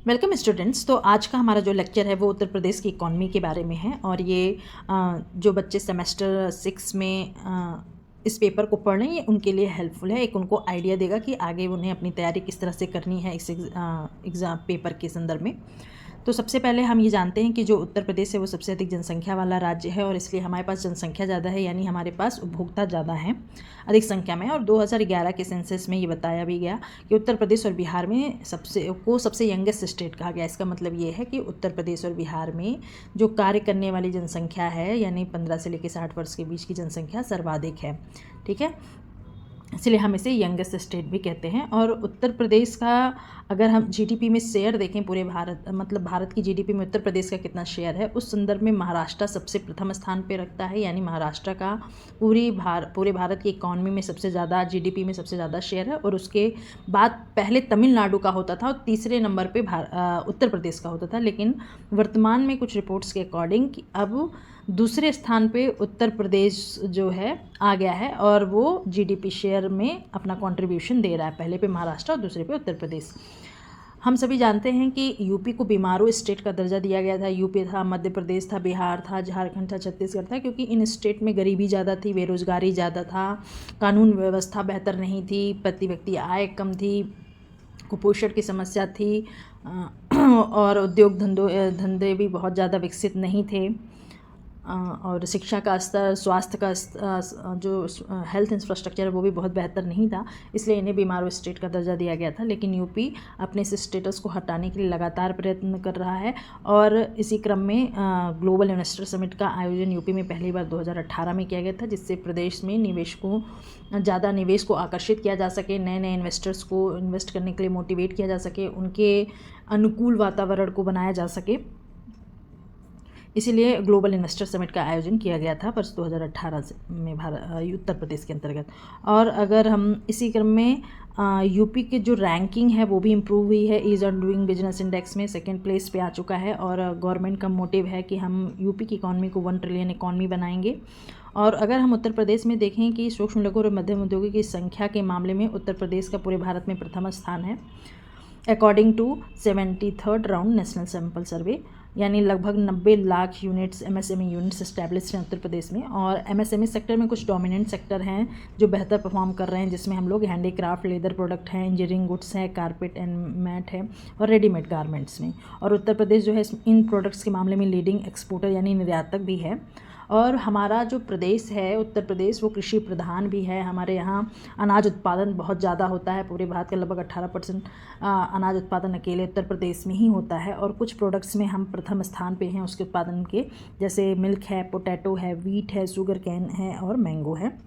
Welcome students. तो आज का हमारा जो लेक्चर है वो उत्तर प्रदेश की इकॉनमी के बारे में है और ये जो बच्चे सेमेस्टर 6 में इस पेपर को पढ़ रहे हैं ये उनके लिए हेल्पफुल है। एक उनको आइडिया देगा कि आगे उन्हें अपनी तैयारी किस तरह से करनी है इस एग्ज़ाम पेपर के संदर्भ में। तो सबसे पहले हम ये जानते हैं कि जो उत्तर प्रदेश है वो सबसे अधिक जनसंख्या वाला राज्य है और इसलिए हमारे पास जनसंख्या ज़्यादा है, यानी हमारे पास उपभोक्ता ज़्यादा हैं अधिक संख्या में। और 2011 के सेंसस में ये बताया भी गया कि उत्तर प्रदेश और बिहार में सबसे यंगेस्ट स्टेट कहा गया। इसका मतलब ये है कि उत्तर प्रदेश और बिहार में जो कार्य करने वाली जनसंख्या है, यानी 15 से लेकर 60 वर्ष के बीच की जनसंख्या सर्वाधिक है। ठीक है, इसलिए हम इसे यंगेस्ट स्टेट भी कहते हैं। और उत्तर प्रदेश का अगर हम जीडीपी में शेयर देखें, पूरे भारत मतलब भारत की जीडीपी में उत्तर प्रदेश का कितना शेयर है, उस संदर्भ में महाराष्ट्र सबसे प्रथम स्थान पे रखता है। यानी महाराष्ट्र का पूरे भारत की इकॉनमी में सबसे ज़्यादा, जीडीपी में सबसे ज़्यादा शेयर है। और उसके बाद पहले तमिलनाडु का होता था और तीसरे नंबर पे उत्तर प्रदेश का होता था। लेकिन वर्तमान में कुछ रिपोर्ट्स के अकॉर्डिंग अब दूसरे स्थान पे उत्तर प्रदेश जो है आ गया है और वो जीडीपी शेयर में अपना कंट्रीब्यूशन दे रहा है। पहले पे महाराष्ट्र और दूसरे पे उत्तर प्रदेश। हम सभी जानते हैं कि यूपी को बीमारू स्टेट का दर्जा दिया गया था। यूपी था, मध्य प्रदेश था, बिहार था, झारखंड था, छत्तीसगढ़ था, क्योंकि इन स्टेट में गरीबी ज़्यादा थी, बेरोजगारी ज़्यादा था, कानून व्यवस्था बेहतर नहीं थी, प्रति व्यक्ति आय कम थी, कुपोषण की समस्या थी और उद्योग धंधे भी बहुत ज़्यादा विकसित नहीं थे और शिक्षा का स्तर, स्वास्थ्य का जो हेल्थ इंफ्रास्ट्रक्चर है वो भी बहुत बेहतर नहीं था। इसलिए इन्हें बीमारू स्टेट का दर्जा दिया गया था। लेकिन यूपी अपने इस स्टेटस को हटाने के लिए लगातार प्रयत्न कर रहा है और इसी क्रम में ग्लोबल इन्वेस्टर समिट का आयोजन यूपी में पहली बार 2018 में किया गया था, जिससे प्रदेश में ज़्यादा निवेश को आकर्षित किया जा सके, नए नए इन्वेस्टर्स को इन्वेस्ट करने के लिए मोटिवेट किया जा सके, उनके अनुकूल वातावरण को बनाया जा सके। इसीलिए ग्लोबल इन्वेस्टर समिट का आयोजन किया गया था वर्ष 2018 में उत्तर प्रदेश के अंतर्गत। और अगर हम इसी क्रम में यूपी के जो रैंकिंग है वो भी इम्प्रूव हुई है। Ease on doing business index में सेकंड प्लेस पे आ चुका है और गवर्नमेंट का मोटिव है कि हम यूपी की इकॉनमी को 1 ट्रिलियन इकॉनमी बनाएंगे। और अगर हम उत्तर प्रदेश में देखें कि सूक्ष्म लघु और मध्यम उद्योगों की संख्या के मामले में उत्तर प्रदेश का पूरे भारत में प्रथम स्थान है according to 73rd round national sample survey. यानी लगभग 90 lakh units MSME units establish हैं उत्तर प्रदेश में। और एमएसएमई सेक्टर में कुछ डोमिनेंट सेक्टर हैं जो बेहतर परफॉर्म कर रहे हैं, जिसमें हम लोग हैंडीक्राफ्ट, लेदर प्रोडक्ट हैं, इंजीनियरिंग गुड्स है, कारपेट एंड मैट है और रेडीमेड गारमेंट्स में। और उत्तर प्रदेश जो है इन प्रोडक्ट्स के मामले में लीडिंग एक्सपोर्टर यानी निर्यातक भी है। और हमारा जो प्रदेश है उत्तर प्रदेश वो कृषि प्रधान भी है। हमारे यहाँ अनाज उत्पादन बहुत ज़्यादा होता है। पूरे भारत का लगभग 18% अनाज उत्पादन अकेले उत्तर प्रदेश में ही होता है। और कुछ प्रोडक्ट्स में हम प्रथम स्थान पे हैं उसके उत्पादन के, जैसे मिल्क है, पोटैटो है, वीट है, शुगर कैन है और मैंगो है।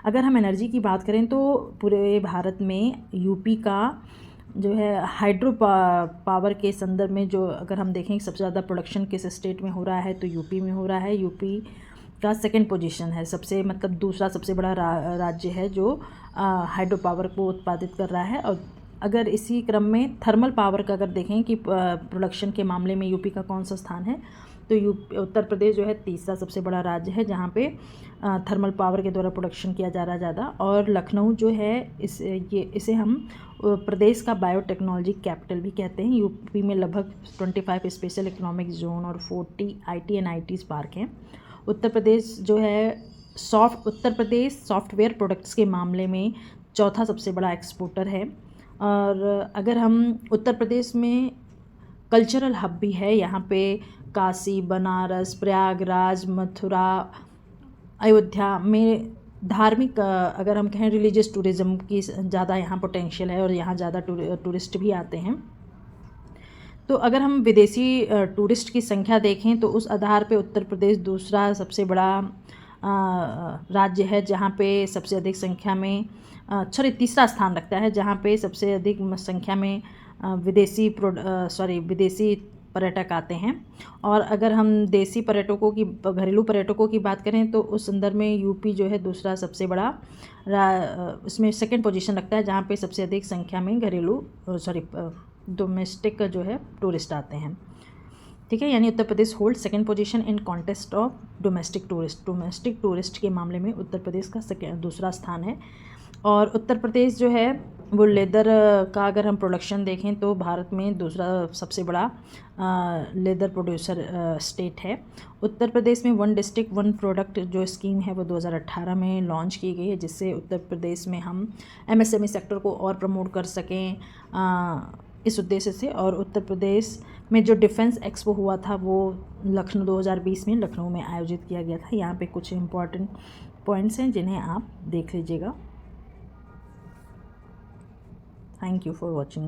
अगर हम एनर्जी की बात करें तो पूरे भारत में यूपी का जो है हाइड्रो पावर के संदर्भ में जो अगर हम देखें सबसे ज़्यादा प्रोडक्शन किस स्टेट में हो रहा है तो यूपी में हो रहा है। यूपी का सेकंड पोजीशन है, दूसरा सबसे बड़ा राज्य है जो हाइड्रो पावर को उत्पादित कर रहा है। और अगर इसी क्रम में थर्मल पावर का अगर देखें कि प्रोडक्शन के मामले में यूपी का कौन सा स्थान है, तो उत्तर प्रदेश जो है तीसरा सबसे बड़ा राज्य है जहाँ पे थर्मल पावर के द्वारा प्रोडक्शन किया जा रहा है ज़्यादा। और लखनऊ जो है इसे हम प्रदेश का बायोटेक्नोलॉजी कैपिटल भी कहते हैं। यूपी में लगभग 25 स्पेशल इकोनॉमिक जोन और 40 आईटी एंड आईटीज पार्क हैं। उत्तर प्रदेश सॉफ्टवेयर प्रोडक्ट्स के मामले में चौथा सबसे बड़ा एक्सपोर्टर है। और अगर हम उत्तर प्रदेश में कल्चरल हब भी है, यहाँ पे काशी, बनारस, प्रयागराज, मथुरा, अयोध्या में धार्मिक अगर हम कहें रिलीजियस टूरिज़्म की ज़्यादा यहाँ पोटेंशियल है और यहाँ ज़्यादा टूरिस्ट भी आते हैं। तो अगर हम विदेशी टूरिस्ट की संख्या देखें तो उस आधार पे उत्तर प्रदेश दूसरा सबसे बड़ा राज्य है जहाँ पे सबसे अधिक संख्या में तीसरा स्थान रखता है जहाँ पे सबसे अधिक संख्या में विदेशी पर्यटक आते हैं। और अगर हम घरेलू पर्यटकों की बात करें तो उस संदर्भ में यूपी जो है दूसरा सबसे बड़ा इसमें सेकंड पोजीशन रखता है जहाँ पे सबसे अधिक संख्या में डोमेस्टिक जो है टूरिस्ट आते हैं। ठीक है, यानी Uttar Pradesh hold second position in contest of domestic tourist के मामले में उत्तर प्रदेश का दूसरा स्थान है। और उत्तर प्रदेश जो है वो लेदर का अगर हम प्रोडक्शन देखें तो भारत में दूसरा सबसे बड़ा लेदर प्रोड्यूसर स्टेट है। उत्तर प्रदेश में वन डिस्ट्रिक्ट वन प्रोडक्ट जो स्कीम है वो 2018 में लॉन्च की गई है, जिससे उत्तर प्रदेश में हम एमएसएमई सेक्टर को और प्रमोट कर सकें इस उद्देश्य से। और उत्तर प्रदेश में जो डिफेंस एक्सपो हुआ था वो लखनऊ 2020 में लखनऊ में आयोजित किया गया था। यहाँ पे कुछ इम्पॉर्टेंट पॉइंट्स हैं जिन्हें आप देख लीजिएगा। Thank you for watching.